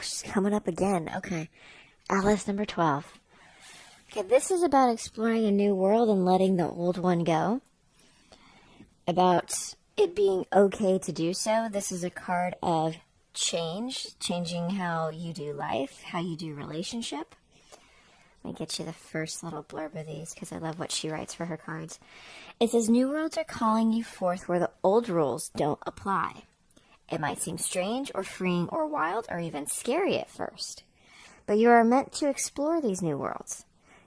She's coming up again. Okay. Alice number 12. Okay, this is about exploring a new world and letting the old one go. About it being okay to do so. This is a card of change. Changing how you do life, how you do relationship. Let me get you the first little blurb of these because I love what she writes for her cards. It says, new worlds are calling you forth where the old rules don't apply. It might seem strange or freeing or wild or even scary at first. But you are meant to explore these new worlds.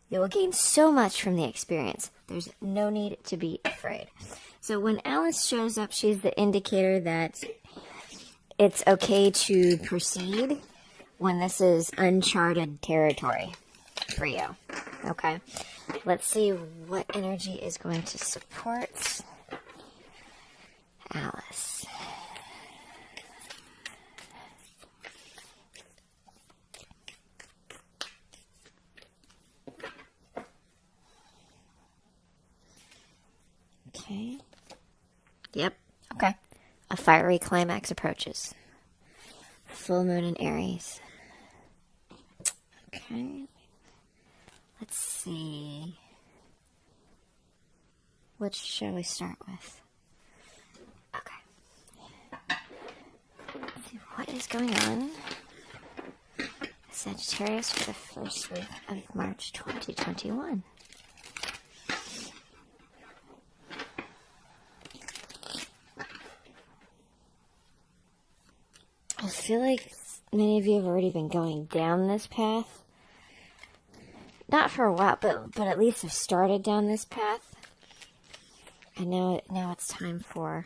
You will gain so much from the experience. There's no need to be afraid. So when Alice shows up, she's the indicator that it's okay to proceed when this is uncharted territory for you. Okay? Let's see what energy is going to support Alice. Okay. Yep. Okay. A fiery climax approaches. Full moon in Aries. Okay. Let's see. Which shall we start with? Okay. Let's see what is going on. Sagittarius for the first week of March 2021. I feel like many of you have already been going down this path. Not for a while, but at least have started down this path. And now it's time for,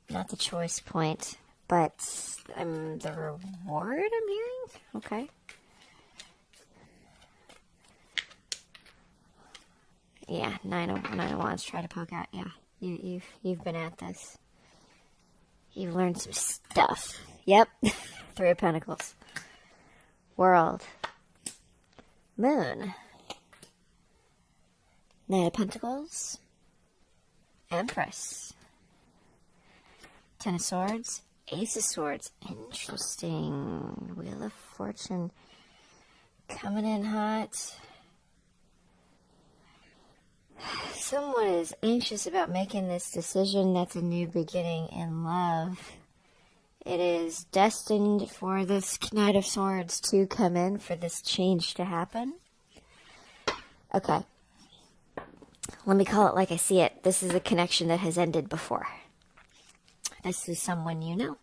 not the choice point, but the reward I'm hearing? Okay. Yeah, 9 of Wands, try to poke out. Yeah, you've been at this. You've learned some stuff. Yep. 3 of Pentacles. World. Moon. 9 of Pentacles. Empress. 10 of Swords. Ace of Swords. Interesting. Wheel of Fortune. Coming in hot. Someone is anxious about making this decision. That's a new beginning in love. It is destined for this Knight of Swords to come in, for this change to happen. Okay. Let me call it like I see it. This is a connection that has ended before. This is someone you know.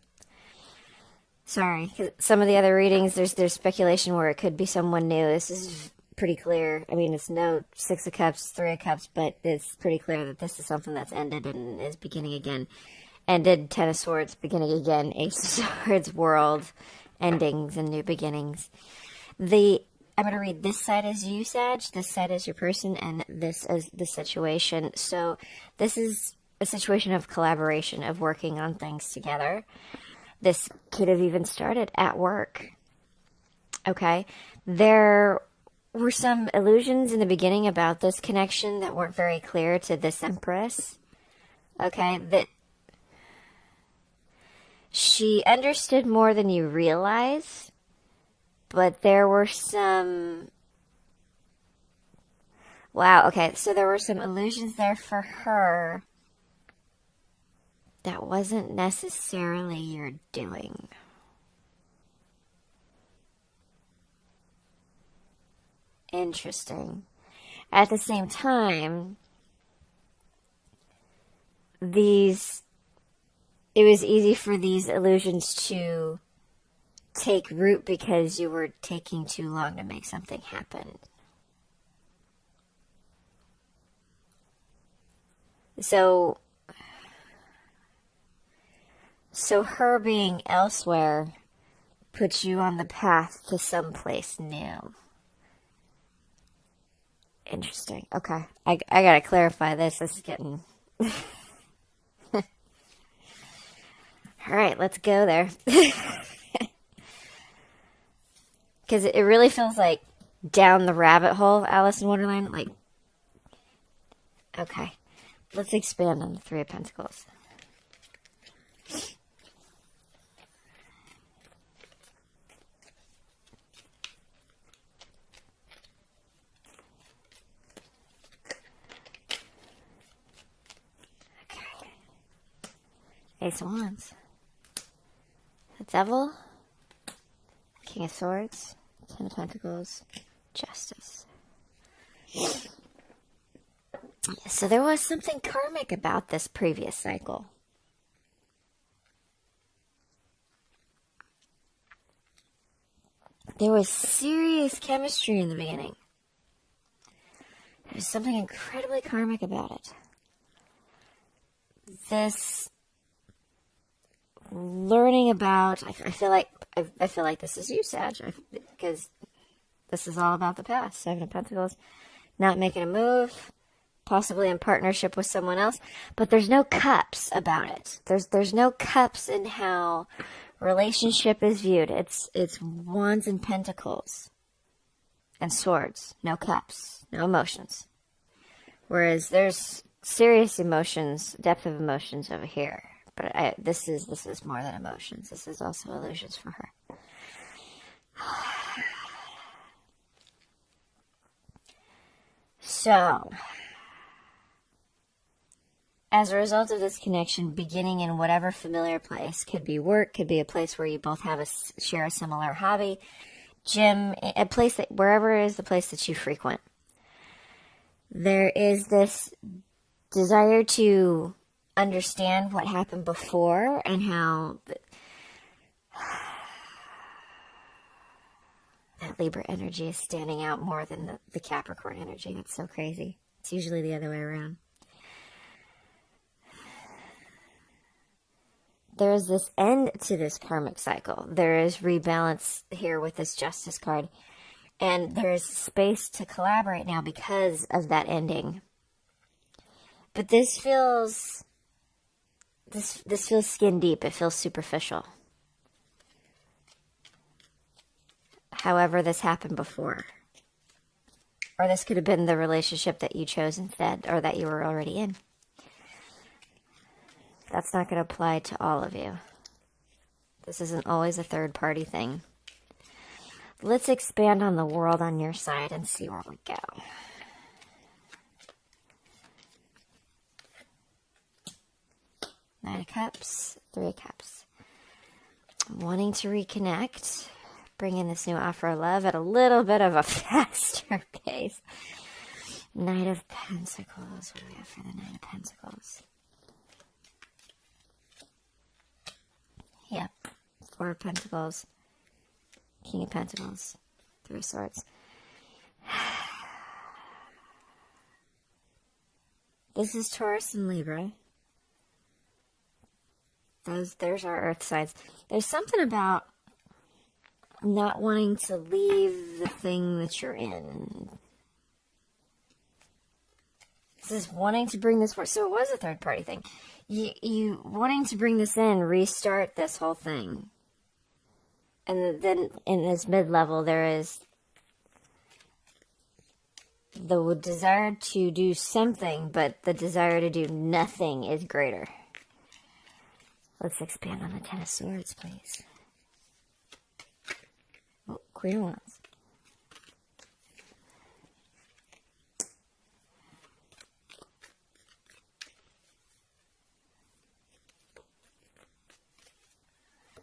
Sorry, some of the other readings, there's speculation where it could be someone new. This is pretty clear. I mean, it's no 6 of Cups, 3 of Cups, but it's pretty clear that this is something that's ended and is beginning again. Ended, 10 of Swords, beginning again, Ace of Swords, world, endings and new beginnings. I'm going to read this side as you, Sag, this side as your person, and this as the situation. So this is a situation of collaboration, of working on things together. This could have even started at work. Okay? There were some illusions in the beginning about this connection that weren't very clear to this Empress. Okay, that she understood more than you realize, but there were some... Wow, okay, so there were some illusions there for her that wasn't necessarily your doing. Interesting. At the same time, it was easy for these illusions to take root because you were taking too long to make something happen. So her being elsewhere puts you on the path to someplace new. Interesting. Okay. I gotta clarify this. This is getting... Alright, let's go there. Because it really feels like down the rabbit hole, Alice in Wonderland. Like, okay. Let's expand on the 3 of Pentacles. Ace of Wands. The Devil. King of Swords. Ten of Pentacles. Justice. So there was something karmic about this previous cycle. There was serious chemistry in the beginning. There's something incredibly karmic about it. This learning about, I feel like this is you, Sag, because this is all about the past. Seven of Pentacles, not making a move, possibly in partnership with someone else, but there's no cups about it. There's no cups in how relationship is viewed. It's Wands and Pentacles and Swords, no cups, no emotions. Whereas there's serious emotions, depth of emotions over here. But this is more than emotions. This is also illusions for her. So, as a result of this connection, beginning in whatever familiar place, could be work, could be a place where you both have share a similar hobby, gym, a place that wherever is the place that you frequent. There is this desire to understand what happened before and how that Libra energy is standing out more than the Capricorn energy. It's so crazy. It's usually the other way around. There is this end to this karmic cycle. There is rebalance here with this Justice card. And there is space to collaborate now because of that ending. But this feels skin deep. It feels superficial. However, this happened before. Or this could have been the relationship that you chose instead, or that you were already in. That's not going to apply to all of you. This isn't always a third-party thing. Let's expand on the world on your side and see where we go. Nine of Cups, Three of Cups. Wanting to reconnect, bring in this new offer of love at a little bit of a faster pace. Knight of Pentacles. What do we have for the Knight of Pentacles? Yep. Four of Pentacles. King of Pentacles. Three of Swords. This is Taurus and Libra. There's our earth signs. There's something about not wanting to leave the thing that you're in. This is wanting to bring this forward. So it was a third party thing. You wanting to bring this in, restart this whole thing. And then in this mid-level, there is the desire to do something, but the desire to do nothing is greater. Let's expand on the Ten of Swords, please. Oh, Queen of Wands.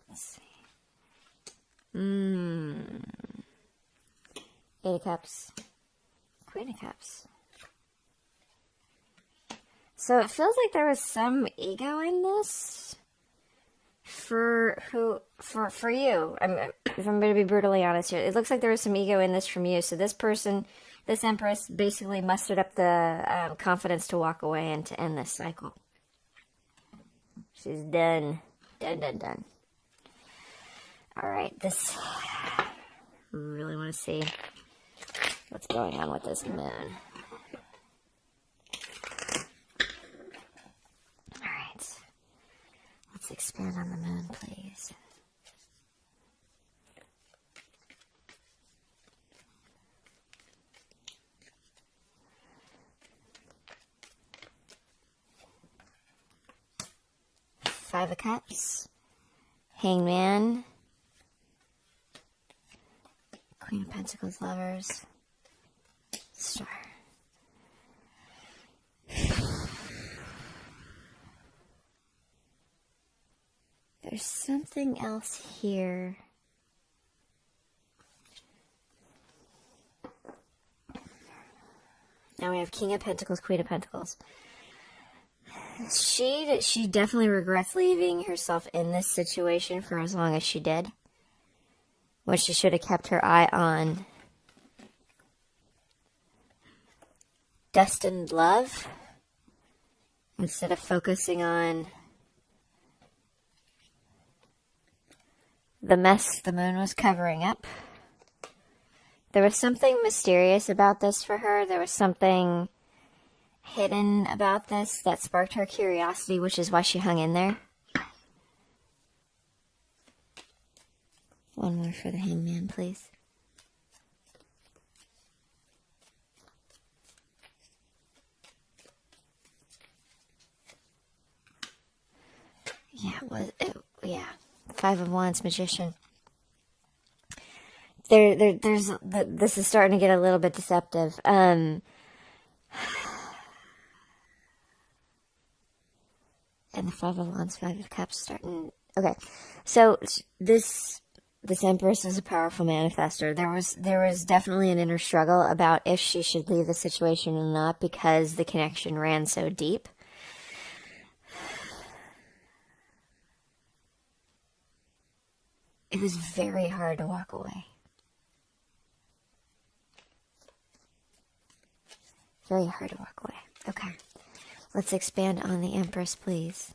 Let's see. Eight of Cups. Queen of Cups. So it feels like there was some ego in this for you. If I'm going to be brutally honest here, it looks like there was some ego in this from you. So this person, this Empress, basically mustered up the confidence to walk away and to end this cycle. She's done. Done. All right, this, I really want to see what's going on with this moon. All right, let's expand on the moon, please. Five of Cups, Hangman, Queen of Pentacles, Lovers, Star. There's something else here. Now we have King of Pentacles, Queen of Pentacles. She definitely regrets leaving herself in this situation for as long as she did. When she should have kept her eye on destined love instead of focusing on the mess the moon was covering up. There was something mysterious about this for her. There was something hidden about this that sparked her curiosity, which is why she hung in there. One more for the Hangman, please. Yeah, Five of Wands, Magician. This is starting to get a little bit deceptive. And the Five of Wands, Five of Cups starting. Okay, so this Empress is a powerful manifester. There was definitely an inner struggle about if she should leave the situation or not because the connection ran so deep. It was very hard to walk away. Very hard to walk away. Okay. Let's expand on the Empress, please.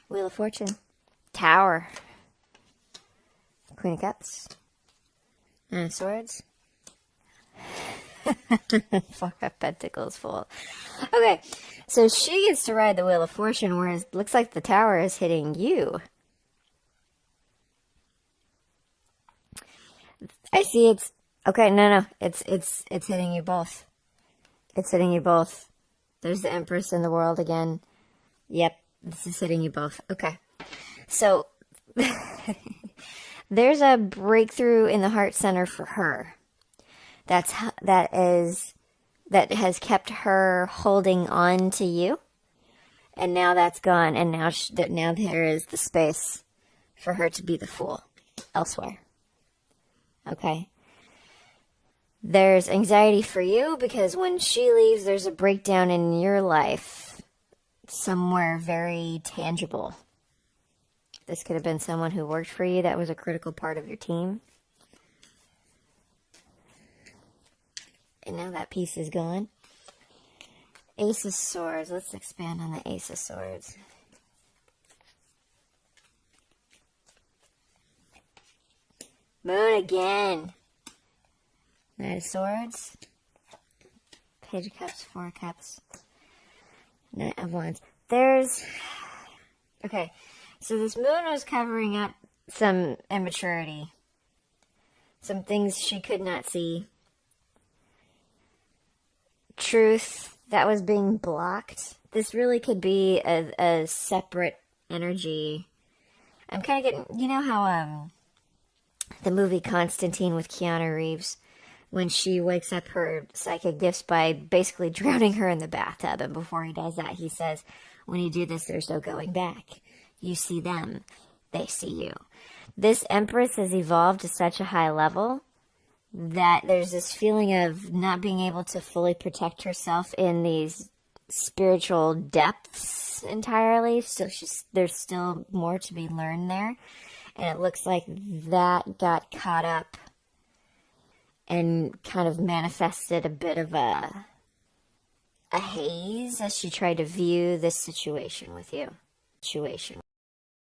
Wheel of Fortune. Tower. Queen of Cups. Nine of Swords. Four of Pentacles full. Okay, so she gets to ride the Wheel of Fortune, whereas it looks like the Tower is hitting you. I see it's okay. No, it's hitting you both. It's hitting you both. There's the Empress in the World again. Yep, this is hitting you both. Okay, so there's a breakthrough in the heart center for her. That has kept her holding on to you, and now that's gone, and now there is the space for her to be the Fool elsewhere. Okay. There's anxiety for you because when she leaves, there's a breakdown in your life somewhere very tangible. This could have been someone who worked for you that was a critical part of your team. And now that piece is gone. Ace of Swords. Let's expand on the Ace of Swords. Moon again. Knight of Swords. Page of Cups, Four of Cups. Knight of Wands. Okay, so this moon was covering up some immaturity. Some things she could not see. Truth that was being blocked. This really could be a separate energy. I'm kind of getting, you know how the movie Constantine with Keanu Reeves, when she wakes up her psychic gifts by basically drowning her in the bathtub, and before he does that, he says, when you do this, there's no going back. You see them, they see you. This Empress has evolved to such a high level that there's this feeling of not being able to fully protect herself in these spiritual depths entirely. So there's still more to be learned there. And it looks like that got caught up and kind of manifested a bit of a haze as she tried to view this situation with you.